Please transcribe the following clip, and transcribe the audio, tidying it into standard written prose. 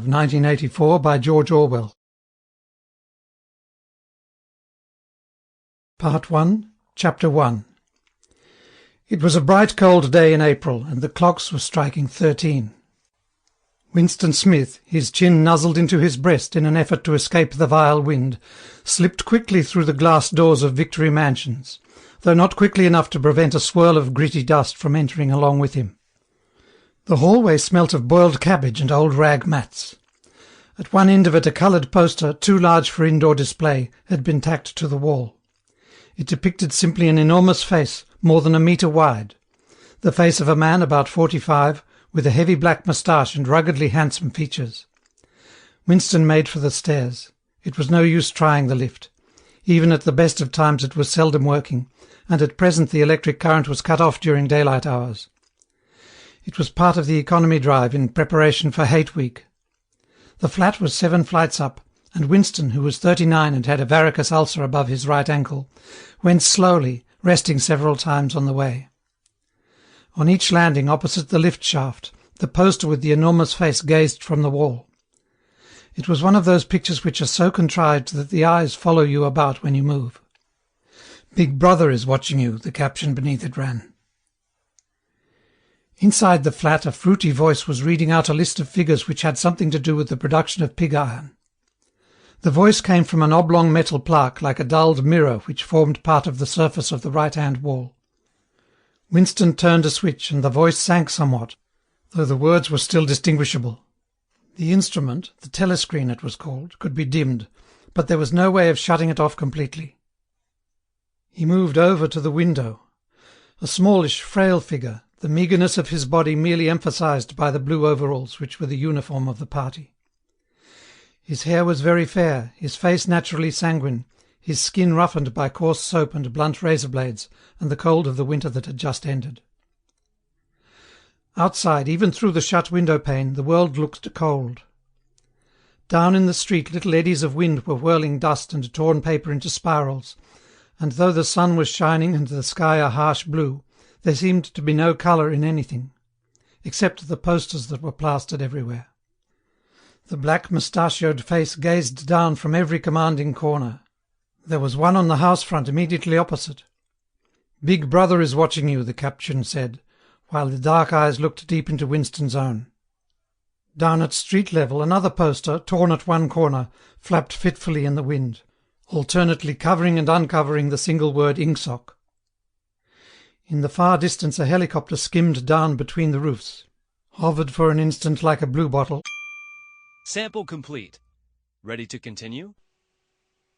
1984 by George Orwell. Part 1, Chapter 1. It was a bright cold day in April, and the clocks were striking 13. Winston Smith, his chin nuzzled into his breast in an effort to escape the vile wind, slipped quickly through the glass doors of Victory Mansions, though not quickly enough to prevent a swirl of gritty dust from entering along with him. The hallway smelt of boiled cabbage and old rag mats. At one end of it a coloured poster, too large for indoor display, had been tacked to the wall. It depicted simply an enormous face, more than a metre wide. The face of a man about 45, with a heavy black moustache and ruggedly handsome features. Winston made for the stairs. It was no use trying the lift. Even at the best of times it was seldom working, and at present the electric current was cut off during daylight hours. It was part of the economy drive in preparation for Hate Week. The flat was 7 flights up, and Winston, who was 39 and had a varicose ulcer above his right ankle, went slowly, resting several times on the way. On each landing, opposite the lift shaft, the poster with the enormous face gazed from the wall. It was one of those pictures which are so contrived that the eyes follow you about when you move. "Big Brother is watching you," the caption beneath it ran. Inside the flat a fruity voice was reading out a list of figures which had something to do with the production of pig iron. The voice came from an oblong metal plaque like a dulled mirror which formed part of the surface of the right-hand wall. Winston turned a switch and the voice sank somewhat, though the words were still distinguishable. The instrument, the telescreen it was called, could be dimmed, but there was no way of shutting it off completely. He moved over to the window. A smallish, frail figure, the meagreness of his body merely emphasized by the blue overalls which were the uniform of the party. His hair was very fair, his face naturally sanguine, his skin roughened by coarse soap and blunt razor blades and the cold of the winter that had just ended. Outside, even through the shut window-pane, the world looked cold. Down in the street little eddies of wind were whirling dust and torn paper into spirals, and though the sun was shining and the sky a harsh blue, there seemed to be no colour in anything, except the posters that were plastered everywhere. The black mustachioed face gazed down from every commanding corner. There was one on the house front immediately opposite. "Big Brother is watching you," the caption said, while the dark eyes looked deep into Winston's own. Down at street level another poster, torn at one corner, flapped fitfully in the wind, alternately covering and uncovering the single word "Ingsoc." In the far distance a helicopter skimmed down between the roofs, hovered for an instant like a bluebottle. Sample complete. Ready to continue?